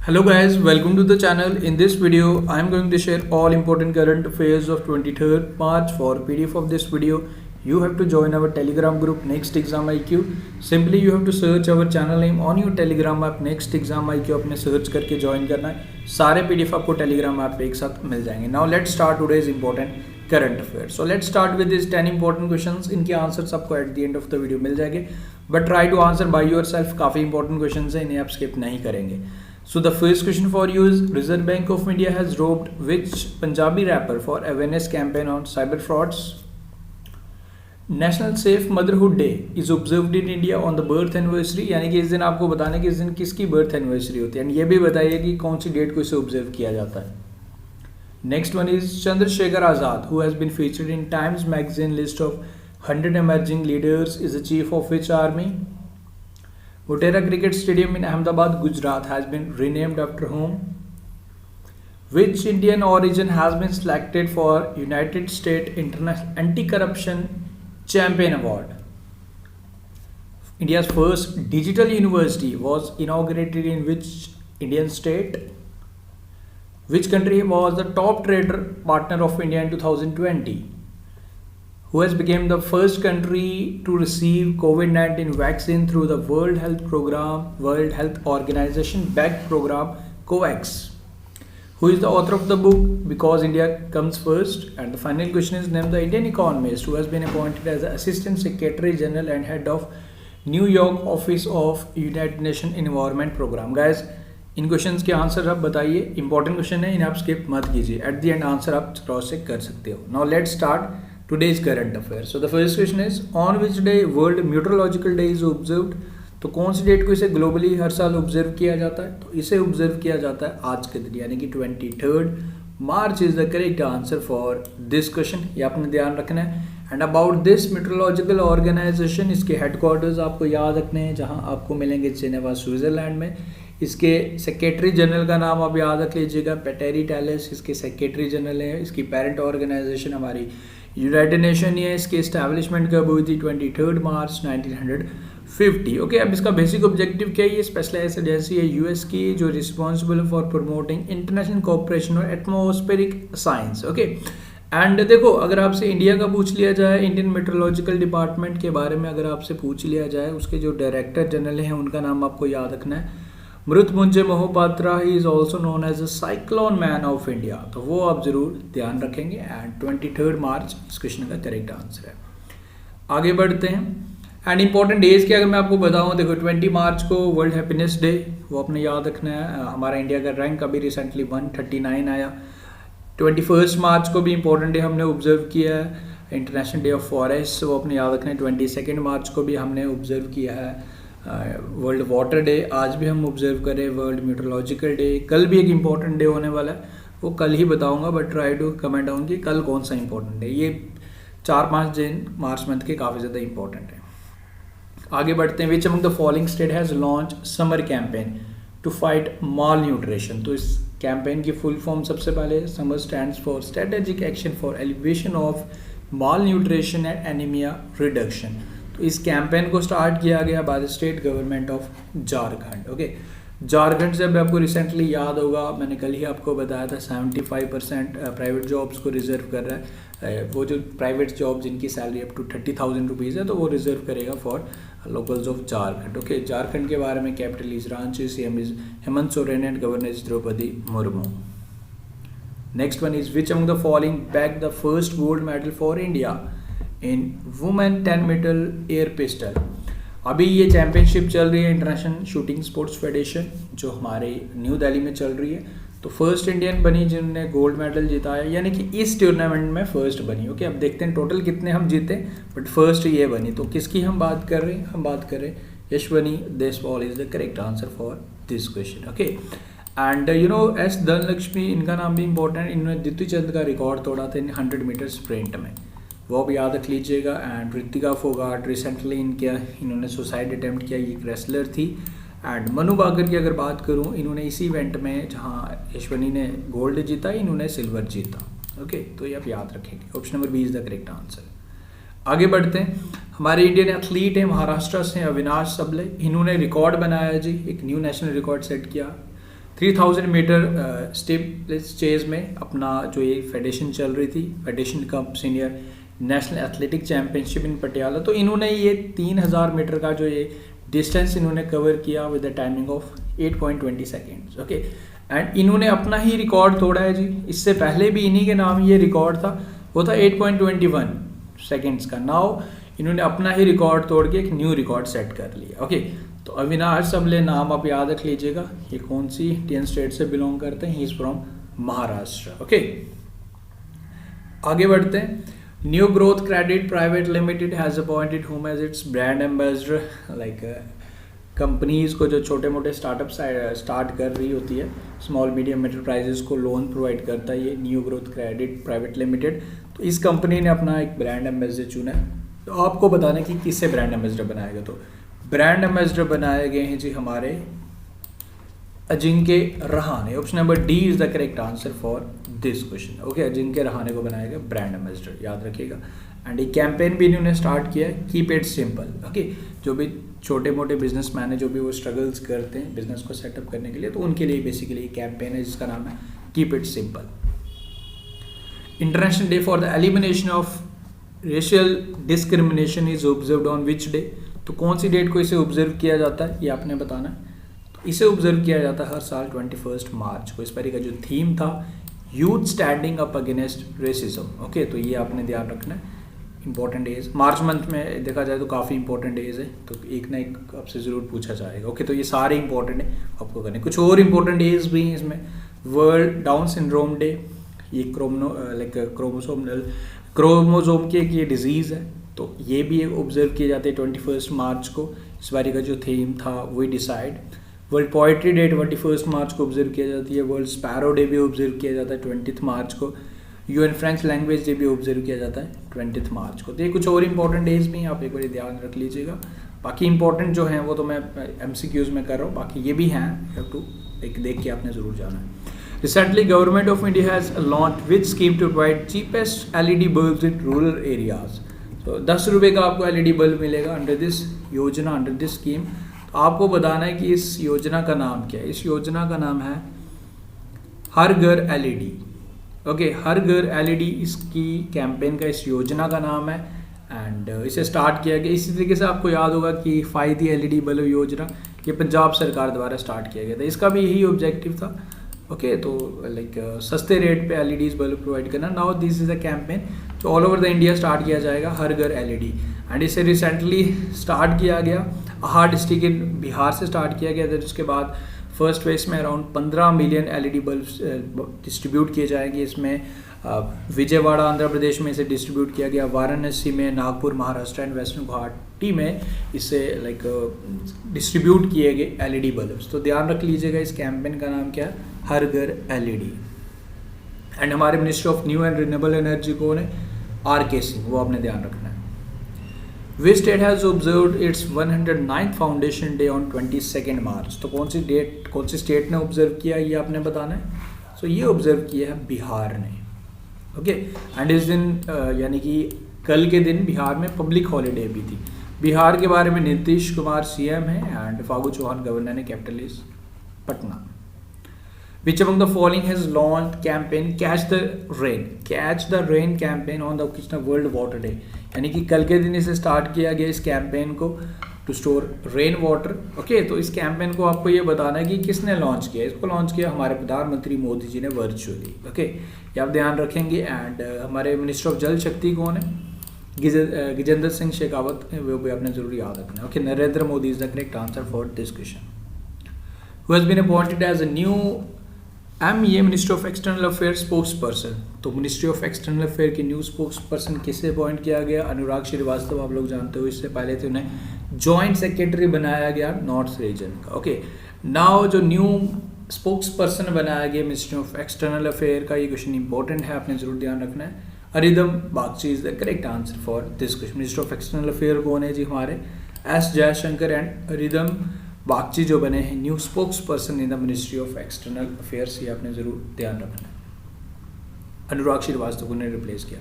Hello guys, welcome to the channel. In this video, I am going to share all important current affairs of 23rd March. For PDF of this video, you have to join our Telegram group Next Exam IQ. Simply you have to search our channel name on your Telegram app Next Exam IQ. अपने search करके join करना है. सारे PDF आपको Telegram app पे एक साथ मिल जाएंगे. Now let's start today's important current affairs. So let's start with these 10 important questions. इनके answers आपको at the end of the video मिल जाएंगे. But try to answer by yourself. काफ़ी important questions हैं, इन्हें आप skip नहीं करेंगे. So the first question for you is Reserve Bank of India has robbed which Punjabi rapper for awareness campaign on cyber frauds? National Safe Motherhood Day is observed in India on the birth anniversary. यानी कि इस दिन आपको बताना कि इस दिन किसकी birth anniversary होती है एंड ये भी बताइए कि कौन सी डेट को इसे ऑब्जर्व किया जाता है. Next one is Chandrasekhar Azad, who has been featured in Times Magazine list of 100 emerging leaders, is the chief of which army? Motera Cricket Stadium in Ahmedabad, Gujarat has been renamed after whom? Which Indian origin has been selected for United States International Anti-Corruption Champion Award? India's first digital university was inaugurated in which Indian state? Which country was the top trader partner of India in 2020? Who has become the first country to receive COVID-19 vaccine through the World Health Organization backed program COVAX? Who is the author of the book Because India Comes First? And the final question is, name the Indian economist who has been appointed as the Assistant Secretary General and Head of New York Office of United Nations Environment Program. Guys, in questions के answer आप बताइए. Important question है, इन्हें आप skip मत कीजिए. At the end answer आप cross check कर सकते हो. Now let's start today's current affairs. So the first question is, on which day World Meteorological Day is observed? तो कौन सी डेट को इसे ग्लोबली हर साल ऑब्जर्व किया जाता है? तो इसे ऑब्जर्व किया जाता है आज के दिन, यानी कि 23rd March is the correct answer for this question. ये आपने ध्यान रखना है. And about this meteorological organisation, इसके हेडक्वार्टर्स आपको याद रखने हैं, जहाँ आपको मिलेंगे जेनेवा स्विट्जरलैंड में. इसके सेक्रेटरी जनरल का नाम आप याद रख लीजिएगा, पेटेरी टैलेस इसके सेक्रेटरी जनरल है. इसकी पेरेंट ऑर्गेनाइजेशन हमारी यूनाइटेड नेशन है. इसके इस्टेब्लिशमेंट कब हुई थी? 23rd March 1950. ओके, अब इसका बेसिक ऑब्जेक्टिव क्या है? ये स्पेशलाइज्ड एजेंसी है यूएस की जो responsible for promoting international cooperation और एटमॉस्फेरिक साइंस. ओके, एंड देखो, अगर आपसे इंडिया का पूछ लिया जाए, इंडियन मेट्रोलॉजिकल डिपार्टमेंट के बारे में अगर आपसे पूछ लिया जाए, उसके जो डायरेक्टर जनरल हैं उनका नाम आपको याद रखना है, Mrityunjay Mohapatra. He is also known as a cyclone man of India. तो वो आप जरूर ध्यान रखेंगे. एंड 23rd March इस क्वेश्चन का करेक्ट आंसर है. आगे बढ़ते हैं. एंड इंपॉर्टेंट डेज की अगर मैं आपको बताऊं, देखो 20 मार्च को वर्ल्ड हैप्पीनेस डे, वो आपने याद रखना है. हमारा इंडिया का रैंक अभी रिसेंटली 139 आया. 21 मार्च को भी इंपॉर्टेंट डे हमने ऑब्जर्व किया है, इंटरनेशनल डे ऑफ फॉरेस्ट, वो अपने याद रखना है. 22 मार्च को भी हमने ऑब्जर्व किया है वर्ल्ड वाटर डे. आज भी हम ऑब्जर्व करें वर्ल्ड मीटरोलॉजिकल डे. कल भी एक इंपॉर्टेंट डे होने वाला है, वो कल ही बताऊंगा, but try to comment down कि कल कौन सा इंपॉर्टेंट है. ये 4-5 दिन मार्च मंथ के काफ़ी ज़्यादा इंपॉर्टेंट है. आगे बढ़ते हैं. Which among the following state has launch SAMAR campaign to fight malnutrition? तो इस कैंपेन की फुल फॉर्म सबसे पहले, SAMAR stands for strategic action for alleviation of malnutrition and anaemia reduction. तो इस कैंपेन को स्टार्ट किया गया by the state government of Jharkhand. Okay, Jharkhand से अब आपको रिसेंटली याद होगा, मैंने कल ही आपको बताया था 75% प्राइवेट जॉब्स को रिजर्व कर रहा है. वो जो प्राइवेट जॉब जिनकी सैलरी अप टू 30,000 रुपीज़ है, तो वो रिजर्व करेगा for locals of Jharkhand. Okay, Jharkhand के बारे में capital is Ranchi, CM is Hemant Soren and governor is Droupadi Murmu. Next one is, which among the following bag the first gold medal for India in women 10 metre air pistol? अभी ये championship चल रही है international shooting sports federation, जो हमारे new Delhi में चल रही है. तो फर्स्ट इंडियन बनी जिन्होंने गोल्ड मेडल जिताया, यानी कि इस टूर्नामेंट में फर्स्ट बनी. ओके, अब देखते हैं टोटल कितने हम जीते, बट फर्स्ट ये बनी. तो किसकी हम बात कर रहे हैं? हम बात कर रहे हैं Yashaswini Deswal is the correct answer for this question. Okay, and you know S Dhanalakshmi, इनका नाम भी इंपॉर्टेंट. इन्होंने द्वितीय चंद का रिकॉर्ड तोड़ा था 100 मीटर स्प्रिंट में, वो भी याद रख लीजिएगा. एंड ऋतिका फोगाट रिसेंटली इन्होंने सुसाइड अटेम्प्ट किया, ये एक रेसलर थी. एंड मनु बाकर की अगर बात करूं, इन्होंने इसी इवेंट में जहां यशवनी ने गोल्ड जीता, इन्होंने सिल्वर जीता. ओके, तो ये आप याद रखेंगे. Option number B is the correct answer. आगे बढ़ते हैं. हमारे इंडियन एथलीट हैं महाराष्ट्र से अविनाश सबले, इन्होंने रिकॉर्ड बनाया जी, एक न्यू नेशनल रिकॉर्ड सेट किया. 3000 मीटर स्टीपलेस चेज में अपना जो ये फेडरेशन चल रही थी, federation cup senior national athletic championship in Patiala, तो इन्होंने ये 3000 मीटर का जो ये डिस्टेंस इन्होंने कवर किया with the timing of 8.20 seconds. Okay, and इन्होंने अपना ही रिकॉर्ड तोड़ा है जी। इससे पहले भी इन्हीं के नाम ये रिकॉर्ड था, वो था 8.21 सेकेंड्स का। नाउ इन्होंने अपना ही रिकॉर्ड तोड़ के एक न्यू रिकॉर्ड सेट कर लिया। ओके, तो अविनाश सबले नाम आप याद रख लीजिएगा, ये कौन सी इंडियन स्टेट से बिलोंग करते हैं, he is from Maharashtra. Okay, आगे बढ़ते हैं। New growth credit private limited has appointed whom as its brand ambassador. Like companies को जो छोटे मोटे स्टार्टअप स्टार्ट कर रही होती है, स्मॉल मीडियम एंटरप्राइजेस को लोन प्रोवाइड करता है ये new growth credit private limited. तो इस कंपनी ने अपना एक ब्रांड एम्बेसडर चुना है। तो आपको बताना कि किससे ब्रांड एम्बेसडर बनाएगा, तो ब्रांड एम्बेसडर बनाए गए हैं जी हमारे Ajinkya Rahane. Option number D is the correct answer for this question. Okay, Ajinkya Rahane को बनाया गया ब्रांड एम्बेसडर, याद रखिएगा। एंड एक कैंपेन भी इन्होंने स्टार्ट किया है, कीप इट सिंपल। ओके, जो भी छोटे मोटे बिजनेसमैन है, जो भी वो स्ट्रगल्स करते हैं बिजनेस को सेटअप करने के लिए, तो उनके लिए बेसिकली कैंपेन है जिसका नाम है keep it simple. International day for the elimination of racial discrimination is observed on which day. तो कौन सी डेट को इसे ऑब्जर्व किया जाता है, ये आपने बताना है। तो इसे ऑब्जर्व किया जाता है हर साल 21 मार्च को। इस बार का जो थीम था youth standing up against racism. Okay, तो ये आपने ध्यान रखना है। इंपॉर्टेंट डेज मार्च मंथ में देखा जाए तो काफ़ी इंपॉर्टेंट डेज है, तो एक ना एक आपसे ज़रूर पूछा जाएगा। ओके, तो ये सारे इंपॉर्टेंट है आपको करने। कुछ और इंपॉर्टेंट डेज भी हैं इसमें। वर्ल्ड डाउन सिंड्रोम डे, ये क्रोमोसोम की एक ये डिजीज़ है, तो ये भी ऑब्जर्व किए जाते हैं 21 मार्च को। इस बारी का जो थीम था वही डिसाइड। वर्ल्ड पोइट्री डे 21 मार्च को ऑब्जर्व किया जाती है। वर्ल्ड स्पैरो डे भी ऑब्जर्व किया जाता है 20 मार्च को। यूएन फ्रेंच लैंग्वेज डे भी ऑब्जर्व किया जाता है 20 मार्च को। तो ये कुछ और इंपॉर्टेंट डेज भी हैं, आप एक बार ध्यान रख लीजिएगा। बाकी इंपॉर्टेंट जो हैं वो तो मैं MCQs में कर रहा हूँ, बाकी ये भी हैं, हैव टू एक देख के आपने ज़रूर जाना है। Recently, Government of India has launched which scheme to provide cheapest LED bulbs in rural areas. तो 10 रुपये का आपको LED बल्ब मिलेगा अंडर दिस योजना, अंडर दिस स्कीम। तो आपको बताना है कि इस योजना का नाम क्या है। इस योजना का नाम है हर घर LED। ओके, हर घर LED इसकी कैंपेन का, इस योजना का नाम है। एंड इसे स्टार्ट किया गया, इसी तरीके से आपको याद होगा कि फायदी LED बल्ब योजना ये पंजाब सरकार द्वारा स्टार्ट किया गया था। इसका भी यही ऑब्जेक्टिव था। ओके, तो लाइक सस्ते रेट पे LEDs बल्ब प्रोवाइड करना। Now this is a campaign जो all over the India start किया जाएगा, हर घर LED। एंड इसे रिसेंटली स्टार्ट किया गया आहार डिस्ट्रिक्ट इन बिहार से स्टार्ट किया गया था, जिसके बाद फर्स्ट फेज में around 15 million LED bulb distribute किए जाएंगे। इसमें विजयवाड़ा आंध्र प्रदेश में इसे डिस्ट्रीब्यूट किया गया, वाराणसी में, नागपुर महाराष्ट्र एंड वेस्टर्न गुवाहाटी में इसे लाइक डिस्ट्रीब्यूट किए गए LED बल्ब्स। तो ध्यान रख लीजिएगा इस कैंपेन का नाम क्या है, हर घर LED। एंड हमारे minister of new and renewable energy कौन है, RK सिंह, वो आपने ध्यान रखना है। Which state has observed it's 109th foundation day on 22 मार्च। तो कौन सी स्टेट ने ऑब्जर्व किया ये आपने बताना है। सो ये ऑब्जर्व किया है बिहार ने। ओके, एंड इस दिन यानी कि कल के दिन बिहार में पब्लिक हॉलीडे भी थी। बिहार के बारे में नीतीश कुमार CM है एंड फागू चौहान गवर्नर ने, capital is Patna. Which among the following has launched campaign Catch the Rain campaign on the occasion of World Water Day। यानी कि कल के दिन इसे स्टार्ट किया गया इस कैंपेन को to store rain water. Okay, तो इस कैंपेन को आपको ये बताना है कि किसने लॉन्च किया। इसको लॉन्च किया हमारे प्रधानमंत्री मोदी जी ने वर्चुअली। ओके, ये आप ध्यान रखेंगे। एंड हमारे मिनिस्टर ऑफ जल शक्ति कौन है, गजेंद्र सिंह शेखावत, वो भी आपने जरूर याद रखना है। Okay, Narendra Modi is the correct answer for this question. Who has been appointed as a new ME ministry of external affair spokesperson. तो मिनिस्ट्री ऑफ एक्सटर्नल अफेयर के न्यू स्पोक्स पर्सन किसे अपॉइंट किया गया, अनुराग श्रीवास्तव, आप लोग जानते हो। इससे पहले थे उन्हें जॉइंट सेक्रेटरी बनाया गया नॉर्थ रीजन का। ओके, नाउ जो न्यू स्पोक्स पर्सन बनाया गया मिनिस्ट्री ऑफ एक्सटर्नल अफेयर का, ये क्वेश्चन इंपॉर्टेंट है, आपने जरूर ध्यान रखना है। Arindam Bagchi is the correct answer for this question. Minister of external affair कौन है जी, हमारे S जयशंकर एंड अरिदम बागची जो बने हैं new spokesperson in the ministry of external affairs, ये आपने जरूर ध्यान रखना है। अनुराग श्रीवास्तव को ने रिप्लेस किया।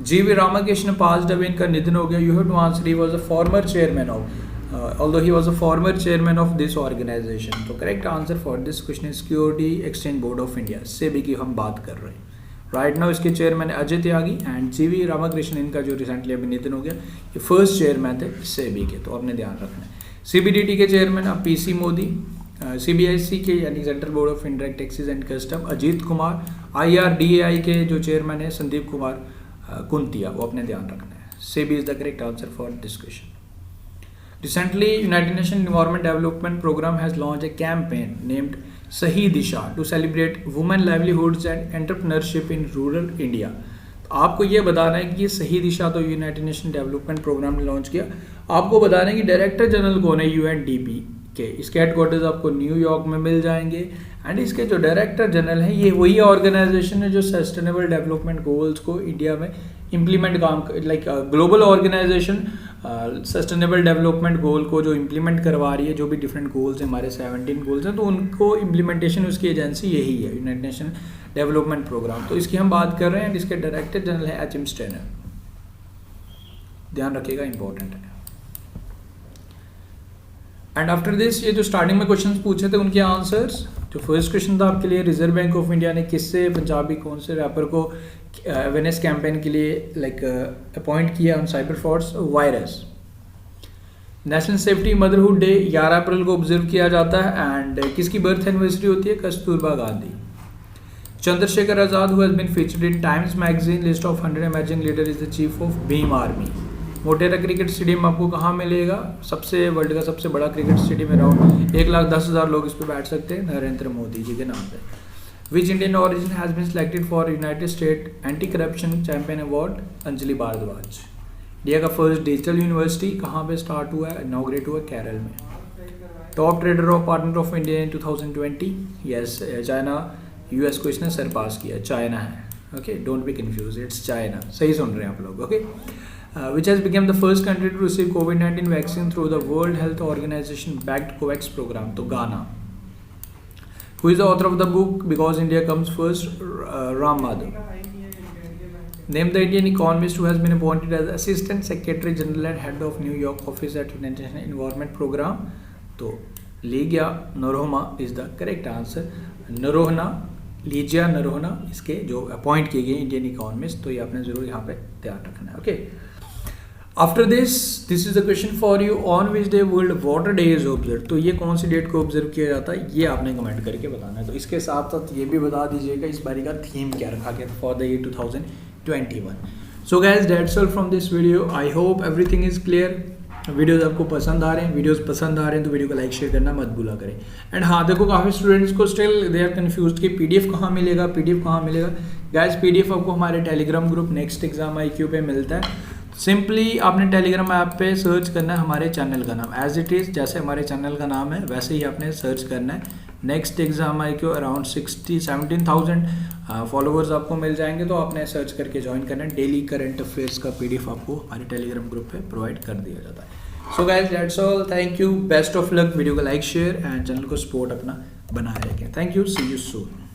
GV रामाकृष्ण पास्ड अवे, इनका निधन हो गया। You have to answer, he was a former chairman of although he was a former chairman of this organization. तो correct answer for this question is Security Exchange Board of India, SEBI की हम बात कर रहे हैं. राइट नाउ इसके chairman Ajay Tyagi and जीवी रामाकृष्णन, इनका जो रिसेंटली अभी निधन हो गया, ये फर्स्ट चेयरमैन थे सेबी के, तो आपने ध्यान रखना है. सीबीडीटी के चेयरमैन पीसी मोदी, सीबीआईसी के यानी central board of indirect taxes and custom Ajit Kumar, IRDAI के जो चेयरमैन है संदीप कुमार कुंतिया, वो अपने ध्यान रखना है. SEBI is the correct answer for this question. Recently, United Nations Environment Development Program has launched a campaign named Sahi Disha to celebrate women livelihoods and entrepreneurship in rural India. तो आपको ये बताना है कि ये सही दिशा तो यूनाइटेड नेशन डेवलपमेंट प्रोग्राम ने लॉन्च किया. आपको बताना है कि डायरेक्टर जनरल कौन है यूएनडीपी के. इसके हेडक्वार्टर्स आपको न्यूयॉर्क में मिल जाएंगे एंड इसके जो डायरेक्टर जनरल हैं ये वही ऑर्गेनाइजेशन है जो सस्टेनेबल डेवलपमेंट गोल्स को इंडिया में इम्प्लीमेंट काम like global organisation sustainable development goal को जो इम्प्लीमेंट करवा रही है. जो भी डिफरेंट गोल्स हैं, हमारे 17 गोल्स हैं, तो उनको इम्प्लीमेंटेशन उसकी एजेंसी यही है, यूनाइटेड नेशन डेवलपमेंट प्रोग्राम. तो इसकी हम बात कर रहे हैं एंड इसके डायरेक्टर जनरल है एच एम स्टेनर. ध्यान रखिएगा, इंपॉर्टेंट है. एंड आफ्टर दिस ये जो स्टार्टिंग में क्वेश्चंस पूछे थे उनके आंसर्स. जो फर्स्ट क्वेश्चन था आपके लिए, रिजर्व बैंक ऑफ इंडिया ने किससे पंजाबी कौन से रैपर को अवेयरनेस कैंपेन के लिए लाइक अपॉइंट किया on cyber frauds virus. National safety motherhood day 11 अप्रैल को ऑब्जर्व किया जाता है एंड किसकी बर्थ एनिवर्सरी होती है, Kasturba Gandhi. Chandrashekhar Azad who has been featured in Times magazine list of 100 emerging leader is the chief of Bhim army. Motera cricket stadium आपको कहाँ मिलेगा, सबसे वर्ल्ड का सबसे बड़ा क्रिकेट स्टेडियम, अराउंड 1,10,000 लोग इस पर बैठ सकते हैं, नरेंद्र मोदी जी के नाम पे. Which Indian origin has been selected for United State anti corruption champion award, Anjali Bhardwaj. India का फर्स्ट डिजिटल यूनिवर्सिटी कहाँ पे स्टार्ट हुआ है, इनॉग्रेट हुआ केरल में. Top trader of partner of India in 2020, yes China. US को इसने सरपास किया, चाइना है. Okay, don't be confuse, it's China. सही सुन रहे हैं आप लोग. Okay. Which has become the first country to receive COVID-19 vaccine through the World Health Organization backed COVAX program, तो Ghana. Who is the author of the book Because India Comes First, Ram Madhav. Name the Indian economist who has been appointed as Assistant Secretary General and Head of New York Office at United Nations Environment Program, तो Ligia Narohma is the correct answer. Ligia Narohna इसके जो appoint किए गए Indian economist, तो ये आपने जरूर यहाँ पे ध्यान रखना है. Okay. After this is the question for you, on which day world water day is observe. तो ये कौन सी डेट को ऑब्जर्व किया जाता है, ये आपने कमेंट करके बताना है. तो इसके साथ साथ ये भी बता दीजिएगा इस बारी का थीम क्या रखा गया for the year 2021. So guys that's all from this video. I hope everything is clear. Videos आपको पसंद आ रहे हैं, वीडियोस पसंद आ रहे हैं तो वीडियो को लाइक शेयर करना मत भूला करें. एंड हाँ देखो, काफ़ी स्टूडेंट्स को स्टिल दे आर कन्फ्यूज्ड कि पीडीएफ कहाँ मिलेगा, पीडीएफ कहाँ मिलेगा. गाइस पीडीएफ आपको हमारे Telegram group next exam IQ पे मिलता है. सिंपली आपने टेलीग्राम ऐप पे सर्च करना है हमारे चैनल का नाम, एज इट इज़ जैसे हमारे चैनल का नाम है वैसे ही आपने सर्च करना है. Next exam IQ around 17,000 followers आपको मिल जाएंगे, तो आपने सर्च करके ज्वाइन करना है. डेली करंट अफेयर्स का पीडीएफ आपको हमारे टेलीग्राम ग्रुप पे प्रोवाइड कर दिया जाता है. So guys that's all, thank you, best of luck. Video को लाइक शेयर एंड चैनल को सपोर्ट अपना बनाए रखें. Thank you, see you soon.